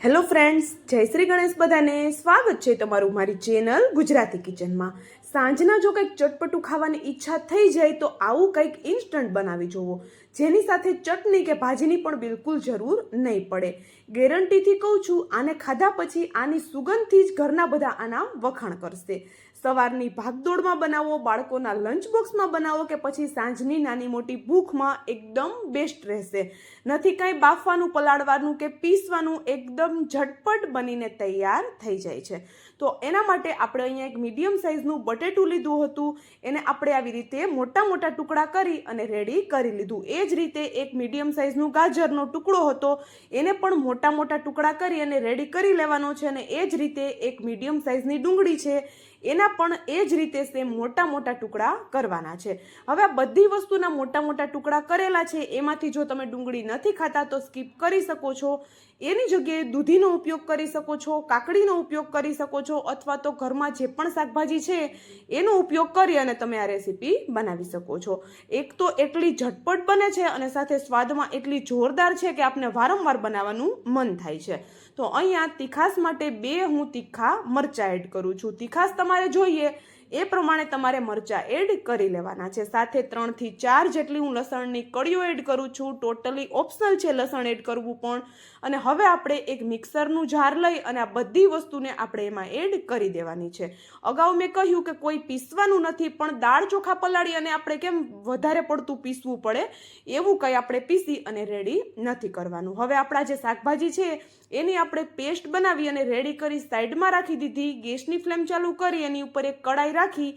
Hello friends, જય શ્રી ગણેશ. બધાને સ્વાગત છે તમારું મારી ચેનલ ગુજરાતી કિચનમાં. સાંજના જો કંઈક ચટપટું ખાવાની ઈચ્છા થઈ જાય તો આવું કંઈક ઇન્સ્ટન્ટ બનાવી જોવો, જેની સાથે ચટણી કે ભાજીની પણ બિલકુલ જરૂર નહીં પડે. ગેરંટીથી કહું છું, આને ખાધા પછી આની સુગંધથી જ ઘરના બધા આના વખાણ કરશે. સવારની ભાગદોડમાં બનાવો, બાળકોના લંચ બોક્સમાં બનાવો કે પછી સાંજની નાની મોટી ભૂખમાં એકદમ બેસ્ટ રહેશે. નથી કાંઈ બાફવાનું, પલાળવાનું કે પીસવાનું, એકદમ ઝટપટ બનીને તૈયાર થઈ જાય છે. તો એના માટે આપણે અહીંયા એક મીડિયમ સાઇઝનું બટેટું લીધું હતું. એને આપણે આવી રીતે મોટા મોટા ટુકડા કરી અને રેડી કરી લીધું. એ જ રીતે એક મીડિયમ સાઇઝનું ગાજરનો ટુકડો હતો, એને પણ મોટા મોટા ટુકડા કરી અને રેડી કરી લેવાનો છે. અને એ જ રીતે એક મીડિયમ સાઇઝની ડુંગળી છે, એના પણ એ જ રીતે સેમ મોટા મોટા ટુકડા કરવાના છે. હવે આ બધી વસ્તુના મોટા મોટા ટુકડા કરેલા છે. એમાંથી જો તમે ડુંગળી નથી ખાતા તો સ્કીપ કરી શકો છો. એની જગ્યાએ દૂધીનો ઉપયોગ કરી શકો છો, કાકડીનો ઉપયોગ કરી શકો છો, અથવા તો ઘરમાં જે પણ શાકભાજી છે એનો ઉપયોગ કરી અને તમે આ રેસીપી બનાવી શકો છો. એક તો એટલી ઝટપટ બને છે અને સાથે સ્વાદમાં એટલી જોરદાર છે કે આપને વારંવાર બનાવવાનું મન થાય છે. તો અહીંયા તીખાસ માટે 2 હું તીખા મરચાં એડ કરું છું. તીખાસ તમારે જોઈએ એ પ્રમાણે તમારે મરચાં એડ કરી લેવાના છે. સાથે 3 થી 4 જેટલી હું લસણની કળીઓ એડ કરું છું. ટોટલી ઓપ્શનલ છે લસણ એડ કરવું પણ. અને હવે આપણે એક મિક્સરનું જાર લઈ અને આ બધી વસ્તુને આપણે એમાં એડ કરી દેવાની છે. અગાઉ મેં કહ્યું કે કોઈ પીસવાનું નથી, પણ દાળ ચોખા પલાળી અને આપણે કેમ વધારે પડતું પીસવું પડે એવું કંઈ આપણે પીસી અને રેડી નથી કરવાનું. હવે આપણા જે શાકભાજી છે એની આપણે પેસ્ટ બનાવી અને રેડી કરી સાઈડમાં રાખી દીધી. ગેસની ફ્લેમ ચાલુ કરી એની ઉપર એક કડાઈ રાખી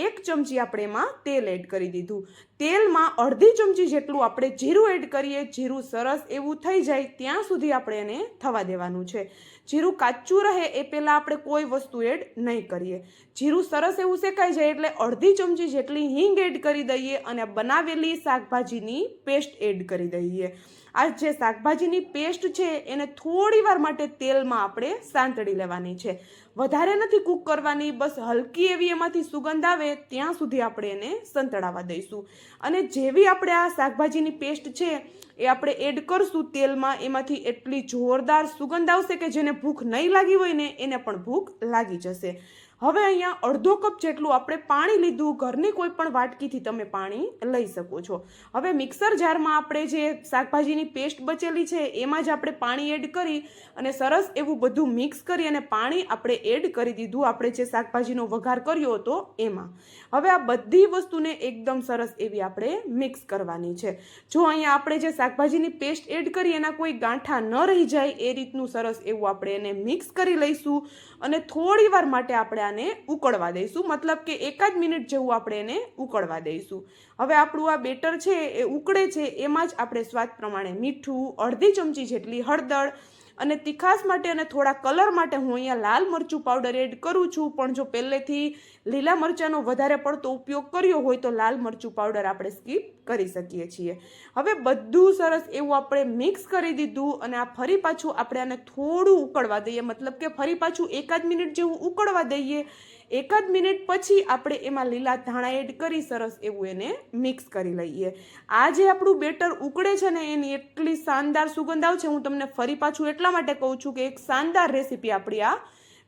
1 ચમચી આપણે એમાં તેલ એડ કરી દીધું. તેલમાં અડધી ચમચી જેટલું આપણે જીરું એડ કરીએ. જીરું સરસ એવું થઈ જાય ત્યાં સુધી આપણે એને થવા દેવાનું છે. જીરું કાચું રહે એ પહેલાં આપણે કોઈ વસ્તુ એડ નહીં કરીએ. જીરું સરસ એવું શેકાઈ જાય એટલે અડધી ચમચી જેટલી હિંગ એડ કરી દઈએ અને બનાવેલી શાકભાજીની પેસ્ટ એડ કરી દઈએ. આ જે શાકભાજીની પેસ્ટ છે એને થોડી વાર માટે તેલમાં આપણે સાંતળી લેવાની છે. વધારે નથી કૂક કરવાની, બસ હલકી એવી એમાંથી સુગંધ આવે ત્યાં સુધી આપણે એને સંતળાવા દઈશું. અને જેવી આપણે આ શાકભાજીની પેસ્ટ છે એ આપણે એડ કરશું તેલમાં, એમાંથી એટલી જોરદાર સુગંધ આવશે કે જેને ભૂખ નહીં લાગી હોય ને એને પણ ભૂખ લાગી જશે. હવે અહીંયા અડધો કપ જેટલું આપણે પાણી લીધું. ઘરની કોઈ પણ વાટકીથી તમે પાણી લઈ શકો છો. હવે મિક્સર જારમાં આપણે જે શાકભાજીની પેસ્ટ બચેલી છે એમાં જ આપણે પાણી એડ કરી અને સરસ એવું બધું મિક્સ કરી અને પાણી આપણે એડ કરી દીધું આપણે જે શાકભાજીનો વઘાર કર્યો હતો એમાં. હવે આ બધી વસ્તુને એકદમ સરસ એવી આપણે મિક્સ કરવાની છે. જો અહીંયા આપણે જે શાકભાજીની પેસ્ટ એડ કરી એના કોઈ ગાંઠા ન રહી જાય એ રીતનું સરસ એવું આપણે એને મિક્સ કરી લઈશું અને થોડી વાર માટે આપણે આને ઉકળવા દઈશું. મતલબ કે 1 જ મિનિટ જેવું આપણે એને ઉકળવા દઈશું. હવે આપણું આ બેટર છે એ ઉકળે છે એમાં જ આપણે સ્વાદ પ્રમાણે મીઠું, અડધી ચમચી જેટલી હળદર અને તીખાસ માટે અને થોડા કલર માટે હું અહીંયા લાલ મરચું પાવડર એડ કરું છું. પણ જો પહેલેથી લીલા મરચાંનો વધારે પડતો ઉપયોગ કર્યો હોય તો લાલ મરચું પાવડર આપણે સ્કીપ કરી શકીએ છીએ. હવે બધું સરસ એવું આપણે મિક્સ કરી દીધું અને આ ફરી પાછું આપણે આને થોડું ઉકળવા દઈએ. મતલબ કે ફરી પાછું 1 જ મિનિટ જેવું ઉકળવા દઈએ. 1 જ મિનિટ પછી આપણે એમાં લીલા ધાણા એડ કરી સરસ એવું એને મિક્સ કરી લઈએ. આ જે આપણું બેટર ઉકળે છે ને એની એટલી શાનદાર સુગંધ આવશે. હું તમને ફરી પાછું એટલા માટે કહું છું કે એક શાનદાર રેસીપી આપણી આ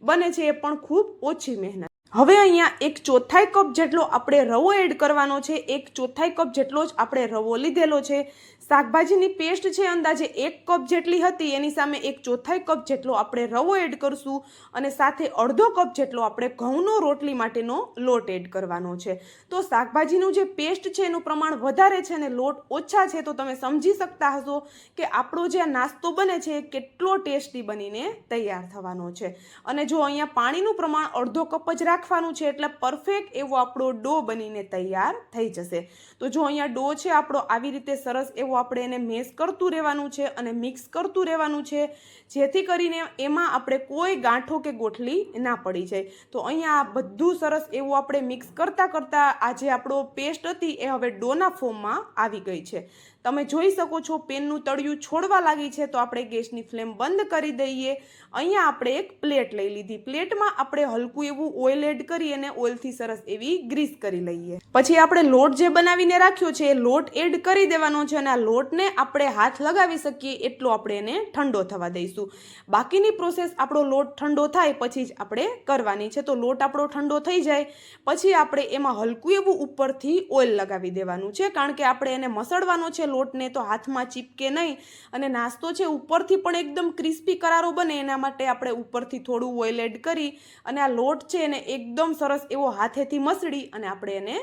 બને છે, એ પણ ખૂબ ઓછી મહેનત. હવે અહીંયા 1/4 કપ જેટલો આપણે રવો એડ કરવાનો છે. 1/4 કપ જેટલો જ આપણે રવો લીધેલો છે. શાકભાજીની પેસ્ટ છે અંદાજે 1 કપ જેટલી હતી, એની સામે 1/4 કપ જેટલો આપણે રવો એડ કરશું અને સાથે અડધો કપ જેટલો આપણે ઘઉંનો રોટલી માટેનો લોટ એડ કરવાનો છે. તો શાકભાજીનું જે પેસ્ટ છે એનું પ્રમાણ વધારે છે અને લોટ ઓછા છે, તો તમે સમજી શકતા હશો કે આપણો જે નાસ્તો બને છે એ કેટલો ટેસ્ટી બનીને તૈયાર થવાનો છે. અને જો અહીંયા પાણીનું પ્રમાણ અડધો કપ જ રાખવાનું છે એટલે પરફેક્ટ એવો આપણો ડો બનીને તૈયાર થઈ જશે. તો જો અહીંયા ડો છે આપણો આવી રીતે સરસ એવો આપણે એને મેશ કરતું રહેવાનું છે અને મિક્સ કરતું રહેવાનું છે, જેથી કરીને એમાં આપણે કોઈ ગાંઠો કે ગોઠલી ના પડી જાય. તો અહીંયા આ બધું સરસ એવું આપણે મિક્સ કરતાં કરતાં આ જે આપણો પેસ્ટ હતી એ હવે ડોના ફોર્મમાં આવી ગઈ છે. તમે જોઈ શકો છો પેનનું તળિયું છોડવા લાગી છે, તો આપણે ગેસની ફ્લેમ બંધ કરી દઈએ. અહીંયા આપણે એક પ્લેટ લઈ લીધી. પ્લેટમાં આપણે હલકું એવું ઓઇલ એડ કરી અને ઓઇલથી સરસ એવી ગ્રીસ કરી લઈએ. પછી આપણે લોટ જે બનાવીને રાખ્યો છે એ લોટ એડ કરી દેવાનો છે, અને આ લોટને આપણે હાથ લગાવી શકીએ એટલો આપણે એને ઠંડો થવા દઈશું. બાકીની પ્રોસેસ આપણો લોટ ઠંડો થાય પછી જ આપણે કરવાની છે. તો લોટ આપણો ઠંડો થઈ જાય પછી આપણે એમાં હલકું એવું ઉપરથી ઓઇલ લગાવી દેવાનું છે, કારણ કે આપણે એને મસળવાનો છે લોટને, તો હાથમાં ચીપકે નહીં. અને નાસ્તો છે ઉપરથી પણ એકદમ ક્રિસ્પી કરારો બને એના માટે આપણે ઉપરથી થોડું ઓઇલ એડ કરી અને આ લોટ છે એને એકદમ સરસ એવો હાથેથી મસળી અને આપણે એને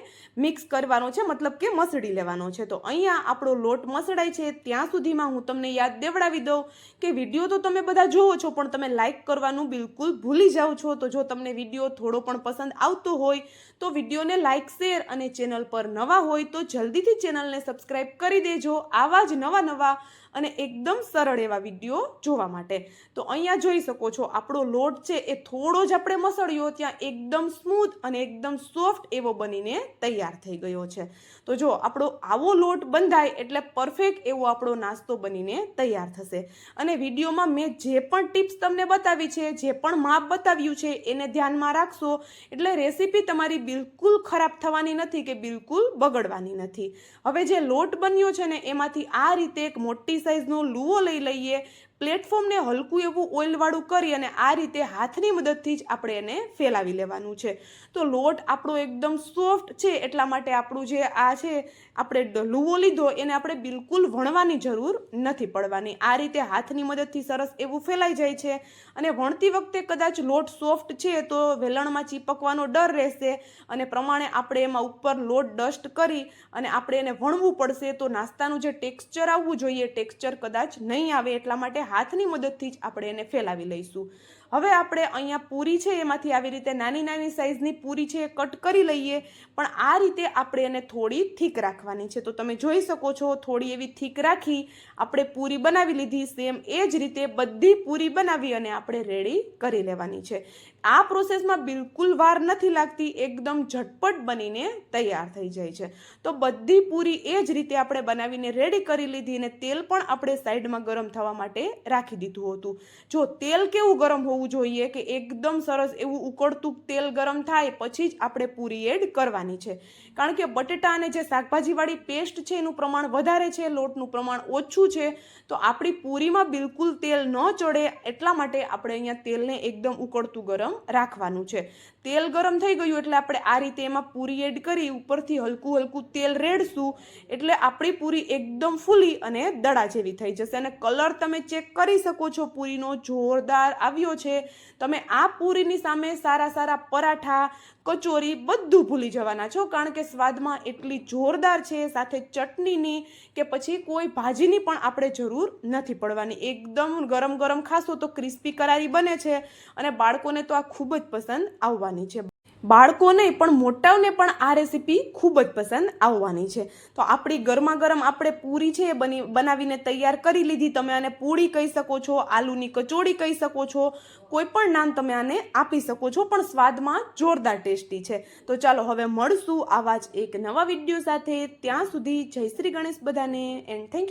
મિક્સ કરવાનો છે, મતલબ કે મસળી લેવાનો છે. તો અહીંયા આપણો લોટ મસળાય છે ત્યાં સુધીમાં હું તમને યાદ દેવડાવી દઉં કે વિડીયો તો તમે બધા જોવો છો પણ તમે લાઈક કરવાનું બિલકુલ ભૂલી જાઓ છો. તો જો તમને વિડીયો થોડો પણ પસંદ આવતો હોય તો વિડીયોને લાઈક, શેર અને ચેનલ પર નવા હોય તો જલ્દીથી ચેનલને સબસ્ક્રાઈબ કરી દેજો આવા જ નવા અને એકદમ સરળ એવા વિડીયો જોવા માટે. તો અહીંયા જોઈ શકો છો આપણો લોટ છે એ થોડો જ આપણે મસળ્યો ત્યાં એકદમ સ્મૂથ અને એકદમ સોફ્ટ એવો બનીને તૈયાર થઈ ગયો છે. તો જો આપણો આવો લોટ બંધાય એટલે પરફેક્ટ એવો આપણો નાસ્તો બનીને તૈયાર થશે. અને વિડીયોમાં મેં જે પણ ટિપ્સ તમને બતાવી છે, જે પણ માપ બતાવ્યું છે એને ધ્યાનમાં રાખશો એટલે રેસીપી તમારી બિલકુલ ખરાબ થવાની નથી કે બિલકુલ બગડવાની નથી. હવે જે લોટ બન્યો છે ને એમાંથી આ રીતે એક મોટી સાઈઝનો લુવો લઈ લઈએ. પ્લેટફોર્મને હલકું એવું ઓઇલવાળું કરી અને આ રીતે હાથની મદદથી જ આપણે એને ફેલાવી લેવાનું છે. તો લોટ આપણો એકદમ સોફ્ટ છે એટલા માટે આપણું જે આ છે આપણે લુવો લીધો એને આપણે બિલકુલ વણવાની જરૂર નથી પડવાની. આ રીતે હાથની મદદથી સરસ એવું ફેલાઈ જાય છે. અને વણતી વખતે કદાચ લોટ સોફ્ટ છે તો વેલણમાં ચીપકવાનો ડર રહેશે અને પ્રમાણે આપણે એમાં ઉપર લોટ ડસ્ટ કરી અને આપણે એને વણવું પડશે, તો નાસ્તાનું જે ટેક્સચર આવવું જોઈએ ટેક્સચર કદાચ નહીં આવે. એટલા માટે હાથની મદદથી જ આપણે એને ફેલાવી લઈશું. હવે આપણે અહીંયા પૂરી છે એમાંથી આવી રીતે નાની સાઈઝની પૂરી છે એ કટ કરી લઈએ, પણ આ રીતે આપણે એને થોડી થીક રાખવાની છે. તો તમે જોઈ શકો છો થોડી એવી થીક રાખી આપણે પૂરી બનાવી લીધી. સેમ એ જ રીતે બધી પૂરી બનાવી અને આપણે રેડી કરી લેવાની છે. આ પ્રોસેસમાં બિલકુલ વાર નથી લાગતી, એકદમ ઝટપટ બનીને તૈયાર થઈ જાય છે. તો બધી પૂરી એ જ રીતે આપણે બનાવીને રેડી કરી લીધી અને તેલ પણ આપણે સાઈડમાં ગરમ થવા માટે રાખી દીધું હતું. જો તેલ કેવું ગરમ હોવું જોઈએ કે એકદમ સરસ એવું ઉકળતું તેલ ગરમ થાય પછી જ આપણે પૂરી એડ કરવાની છે, કારણ કે બટેટા અને જે શાકભાજીવાળી પેસ્ટ છે એનું પ્રમાણ વધારે છે, લોટનું પ્રમાણ ઓછું છે. તો આપણી પૂરીમાં બિલકુલ તેલ ન ચડે એટલા માટે આપણે અહીંયા તેલને એકદમ ઉકળતું ગરમ રાખવાનું છે. તેલ ગરમ થઈ ગયું એટલે આપણે આ રીતે એમાં પૂરી એડ કરી ઉપરથી હલકું તેલ રેડશું એટલે આપણી પૂરી એકદમ ફૂલી અને દડા જેવી થઈ જશે. અને કલર તમે ચેક કરી શકો છો પૂરીનો જોરદાર આવ્યો છે. તમે આ પૂરીની સામે સારા પરાઠા, કચોરી બધું ભૂલી જવાના છો, કારણ કે સ્વાદમાં એટલી જોરદાર છે. સાથે ચટણીની કે પછી કોઈ ભાજીની પણ આપણે જરૂર નથી પડવાની. એકદમ ગરમ ખાશો તો ક્રિસ્પી કરારી બને છે અને બાળકોને તો આ ખૂબ જ પસંદ આવવાની છે. બાળકો નહીં પણ મોટાઓને પણ આ રેસીપી ખૂબ જ પસંદ આવવાની છે. તો આપણી ગરમ આપણે પૂરી છે એ બનાવીને તૈયાર કરી લીધી. તમે આને પૂરી કહી શકો છો, આલુની કચોડી કહી શકો છો, કોઈ પણ નામ તમે આને આપી શકો છો, પણ સ્વાદમાં જોરદાર ટેસ્ટી છે. તો ચાલો હવે મળશું આવા જ એક નવા વિડીયો સાથે. ત્યાં સુધી જય શ્રી ગણેશ બધાને એન્ડ થેન્ક યુ.